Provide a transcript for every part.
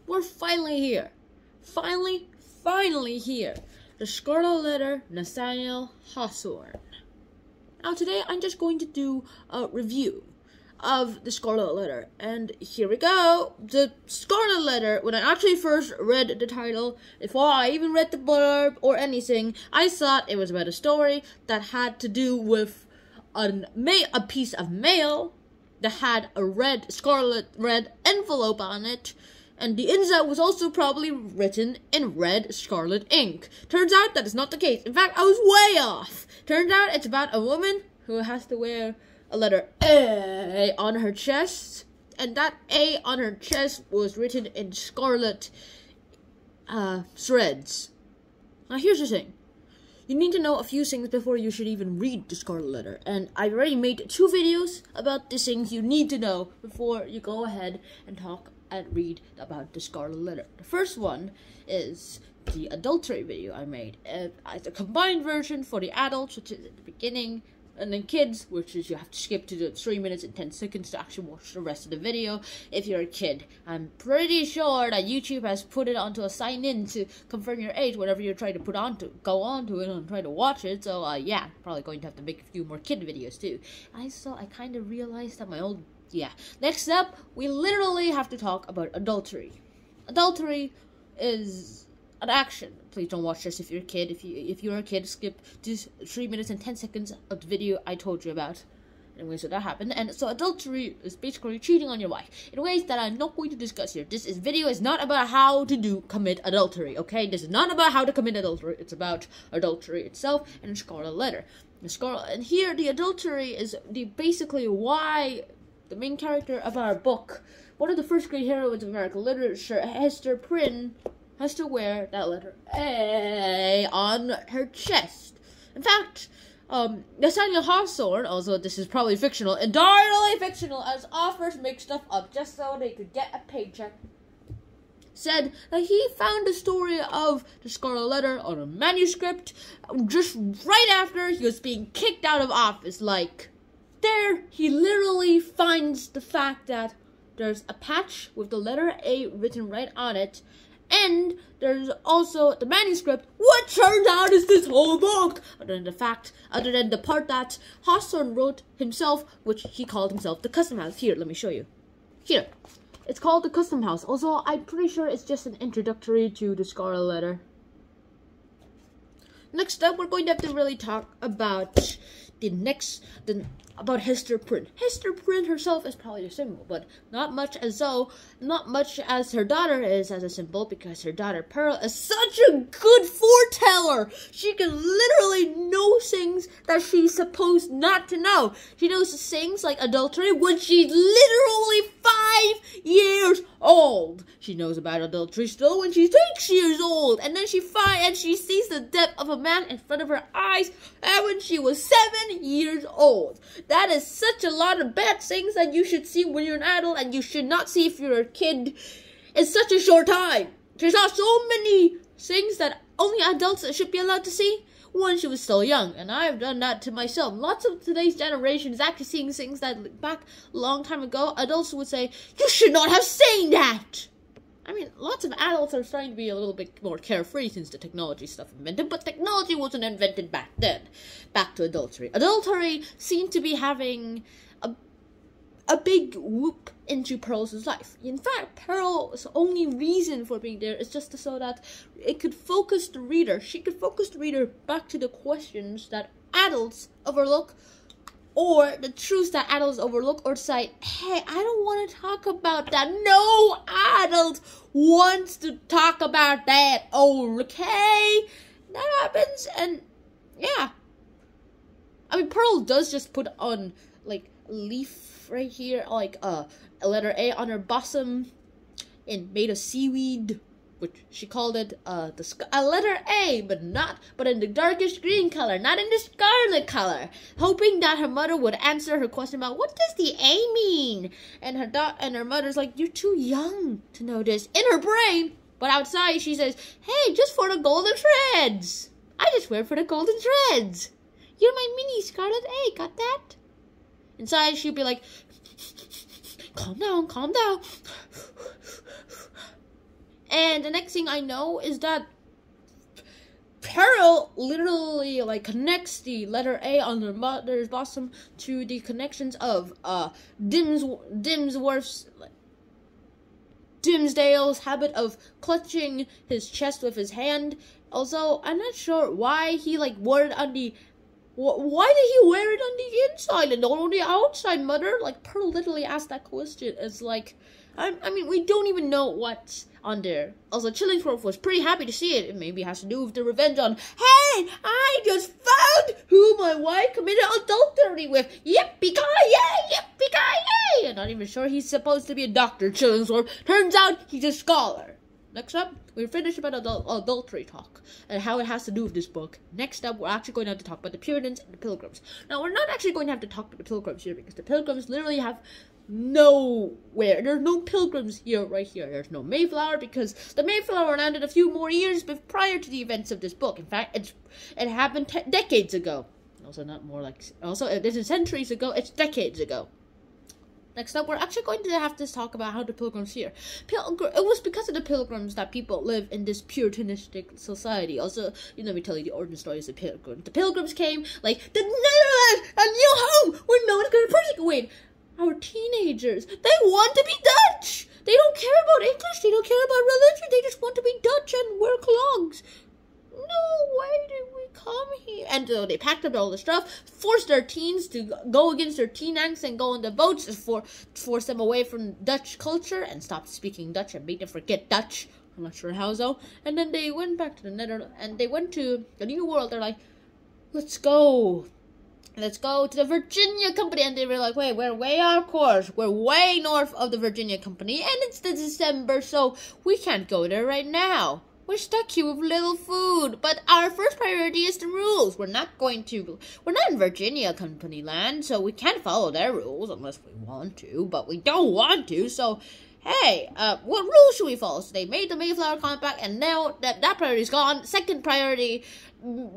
We're finally here. Finally here. The Scarlet Letter, Nathaniel Hawthorne. Now today I'm just going to do a review of the Scarlet Letter. And here we go. The Scarlet Letter, when I actually first read the title, before I even read the blurb or anything, I thought it was about a story that had to do with a piece of mail that had a scarlet red envelope on it, and the inside was also probably written in red scarlet ink. Turns out that is not the case. In fact, I was way off. Turns out it's about a woman who has to wear a letter A on her chest, and that A on her chest was written in scarlet threads. Now here's the thing. You need to know a few things before you should even read the Scarlet Letter. And I've already made 2 videos about the things you need to know before you go ahead and talk and read about the Scarlet Letter. The first one is the adultery video I made. It's a combined version for the adults, which is at the beginning, and then kids, which is you have to skip to the 3 minutes and 10 seconds to actually watch the rest of the video if you're a kid. I'm pretty sure that YouTube has put it onto a sign-in to confirm your age whenever you're trying to go onto it and try to watch it. So yeah, probably going to have to make a few more kid videos too. I kind of realized that Next up, we literally have to talk about adultery. Adultery is an action. Please don't watch this if you're a kid. If you're a kid, skip just 3 minutes and 10 seconds of the video I told you about. Anyway, so that happened. And so adultery is basically cheating on your wife in ways that I'm not going to discuss here. This video is not about how to commit adultery, okay? This is not about how to commit adultery. It's about adultery itself and the Scarlet Letter. And here, the adultery is basically why the main character of our book, one of the first great heroines of American literature, Hester Prynne, has to wear that letter A on her chest. In fact, Nathaniel Hawthorne, although this is probably fictional, entirely fictional, as authors make stuff up just so they could get a paycheck, said that he found the story of the Scarlet Letter on a manuscript just right after he was being kicked out of office. Like, there, he literally finds the fact that there's a patch with the letter A written right on it, and there's also the manuscript, what turns out is this whole book, other than the part that Hawthorne wrote himself, which he called himself the Custom House. Here, let me show you. Here, it's called the Custom House. Also, I'm pretty sure it's just an introductory to the Scarlet Letter. Next up, we're going to have to really talk about about Hester Prynne. Hester Prynne herself is probably the symbol, but not much as her daughter is as a symbol, because her daughter Pearl is such a good foreteller. She can literally know things that she's supposed not to know. She knows things like adultery when she's literally 5 years old. She knows about adultery still when she's 6 years old, and then she sees the depth of a man in front of her eyes, and when she was 7 years old. That is such a lot of bad things that you should see when you're an adult, and you should not see if you're a kid in such a short time. She saw so many things that only adults should be allowed to see when she was still young, and I've done that to myself. Lots of today's generation is actually seeing things that back a long time ago, adults would say, you should not have seen that! I mean, lots of adults are starting to be a little bit more carefree since the technology stuff invented, but technology wasn't invented back then. Back to adultery. Adultery seemed to be having a big whoop into Pearl's life. In fact, Pearl's only reason for being there is just so that it could focus the reader. She could focus the reader back to the questions that adults overlook, or the truths that adults overlook, or say, hey, I don't want to talk about that. No adult wants to talk about that, okay? That happens, and yeah. I mean, Pearl does just put on, like, a leaf right here, like, a letter A on her bosom, made of seaweed, which she called it a letter A, but in the darkish green color, not in the scarlet color, hoping that her mother would answer her question about what does the A mean, and her mother's like, you're too young to know this, in her brain, but outside she says, hey, just for the golden threads, I just wear for the golden threads, you're my mini scarlet A, got that? Inside she'd be like, calm down, calm down. And the next thing I know is that Pearl literally like connects the letter A on their mother's bosom to the connections of Dimsdale's habit of clutching his chest with his hand. Also, I'm not sure why he like wore it on the. Why did he wear it on the inside and not on the outside, Mother? Like, Pearl literally asked that question. It's like, I mean, we don't even know what's on there. Also, Chillingsworth was pretty happy to see it. It maybe has to do with the revenge on, hey, I just found who my wife committed adultery with. Yippee-ki-yay, yippee-ki-yay. I'm not even sure he's supposed to be a doctor, Chillingsworth. Turns out he's a scholar. Next up, we're finished about adultery talk and how it has to do with this book. Next up, we're actually going to have to talk about the Puritans and the Pilgrims. Now, we're not actually going to have to talk about the Pilgrims here because the Pilgrims literally have nowhere. There's no Pilgrims here, right here. There's no Mayflower because the Mayflower landed a few more years prior to the events of this book. In fact, it happened decades ago. Also, not more like. Also, it isn't centuries ago. It's decades ago. Next up, we're actually going to have to talk about how the Pilgrims here. It was because of the Pilgrims that people live in this puritanistic society. Also, let me tell you the origin story of the Pilgrims. The Pilgrims came, like, the Netherlands, a new home where no one's going to persecute our teenagers. They want to be Dutch. They don't care about English. They don't care about religion. They just want to be Dutch and wear clogs. No, why did we come here? And they packed up all the stuff, forced their teens to go against their teen angst and go on the boats to force them away from Dutch culture and stop speaking Dutch and make them forget Dutch. I'm not sure how though. And then they went back to the Netherlands and they went to the New World. They're like, let's go to the Virginia Company. And they were like, wait, we're way off course. We're way north of the Virginia Company and it's the December, so we can't go there right now. We're stuck here with little food, but our first priority is the rules. We're not in Virginia Company land, so we can't follow their rules unless we want to, but we don't want to, so, hey, what rules should we follow? So they made the Mayflower Compact, and now that priority's gone, second priority,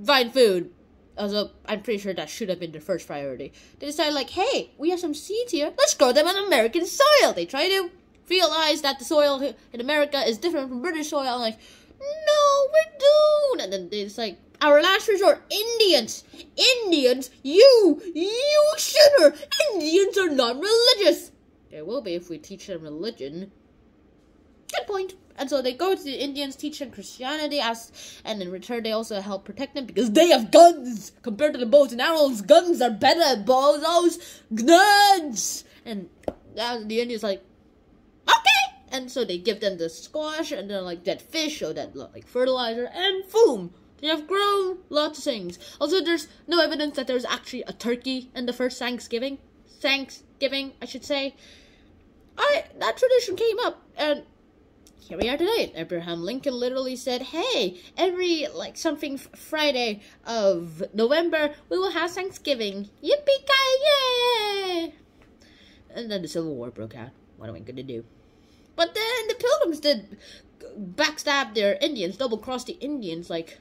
find food. Also, I'm pretty sure that should have been the first priority. They decided, like, hey, we have some seeds here, let's grow them on American soil. They try to realize that the soil in America is different from British soil, and like, no, we're doomed. And then it's like, our last resort, Indians, you sinner, Indians are not religious. They will be if we teach them religion. Good point. And so they go to the Indians, teach them Christianity, and in return they also help protect them because they have guns. Compared to the bows and arrows, guns are better, bozos. Guns. And the Indians like, okay. And so they give them the squash and then like dead fish or that like fertilizer and boom, they have grown lots of things. Also, there's no evidence that there's actually a turkey in the first Thanksgiving, I should say. That tradition came up and here we are today. Abraham Lincoln literally said, hey, every like something Friday of November we will have Thanksgiving. Yippee-ki-yay! And then the Civil War broke out. What are we gonna do? But then the Pilgrims did backstab their Indians, double-cross the Indians, like,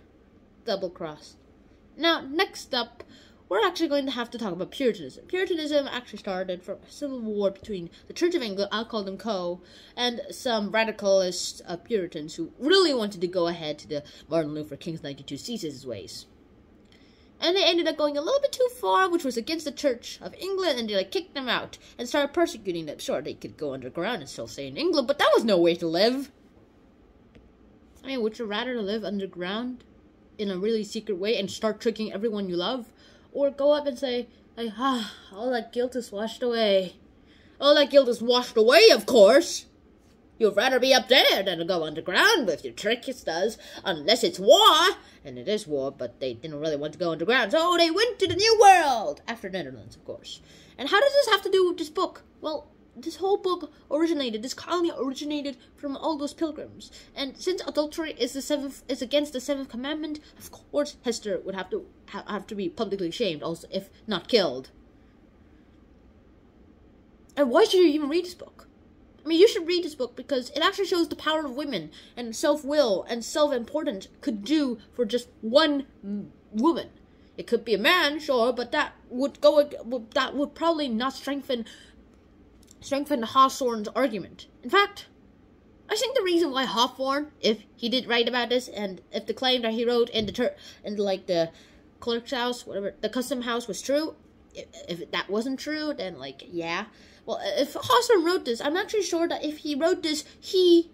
double-cross. Now, next up, we're actually going to have to talk about Puritanism. Puritanism actually started from a civil war between the Church of England, I'll call them Co., and some radicalist Puritans who really wanted to go ahead to the Martin Luther King's 92 Theses ways. And they ended up going a little bit too far, which was against the Church of England, and they like kicked them out and started persecuting them. Sure, they could go underground and still stay in England, but that was no way to live. I mean, would you rather live underground in a really secret way and start tricking everyone you love? Or go up and say, like, all that guilt is washed away. All that guilt is washed away, of course. You'd rather be up there than go underground with your tricksters, unless it's war. And it is war, but they didn't really want to go underground, so they went to the New World! After Netherlands, of course. And how does this have to do with this book? Well, this whole book this colony originated from all those pilgrims. And since adultery is against the seventh commandment, of course Hester would have to be publicly shamed, also if not killed. And why should you even read this book? I mean, you should read this book because it actually shows the power of women and self-will and self-importance could do for just one woman. It could be a man, sure, but that would probably not strengthen strengthen Hawthorne's argument. In fact, I think the reason why Hawthorne, if he did write about this, and if the claim that he wrote in the clerk's house, whatever, the custom house was true, if that wasn't true, then yeah. Well, if Hawthorne wrote this, I'm actually sure that if he wrote this, he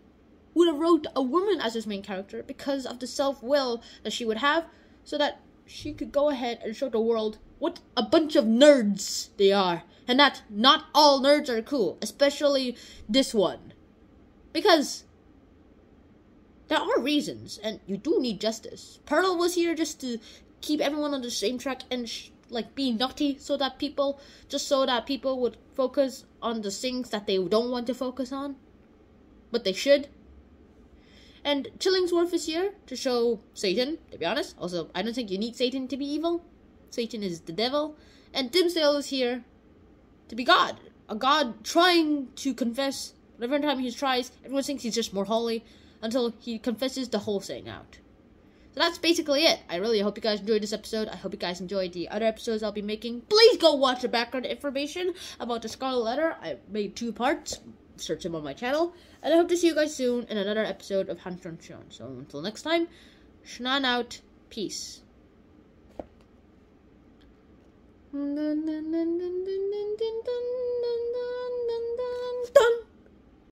would have wrote a woman as his main character because of the self-will that she would have, so that she could go ahead and show the world what a bunch of nerds they are, and that not all nerds are cool, especially this one. Because there are reasons, and you do need justice. Pearl was here just to keep everyone on the same track and be naughty, so that people would focus on the things that they don't want to focus on, but they should. And Chillingsworth is here to show Satan, to be honest. Also, I don't think you need Satan to be evil. Satan is the devil. And Dimmesdale is here to be God. A God trying to confess. Every time he tries, everyone thinks he's just more holy until he confesses the whole thing out. So that's basically it. I really hope you guys enjoyed this episode. I hope you guys enjoyed the other episodes I'll be making. Please go watch the background information about the Scarlet Letter. I made 2 parts. Search them on my channel. And I hope to see you guys soon in another episode of HAWTHORNE. So until next time, Shnan out. Peace. Dun, dun, dun, dun, dun, dun, dun, dun, dun.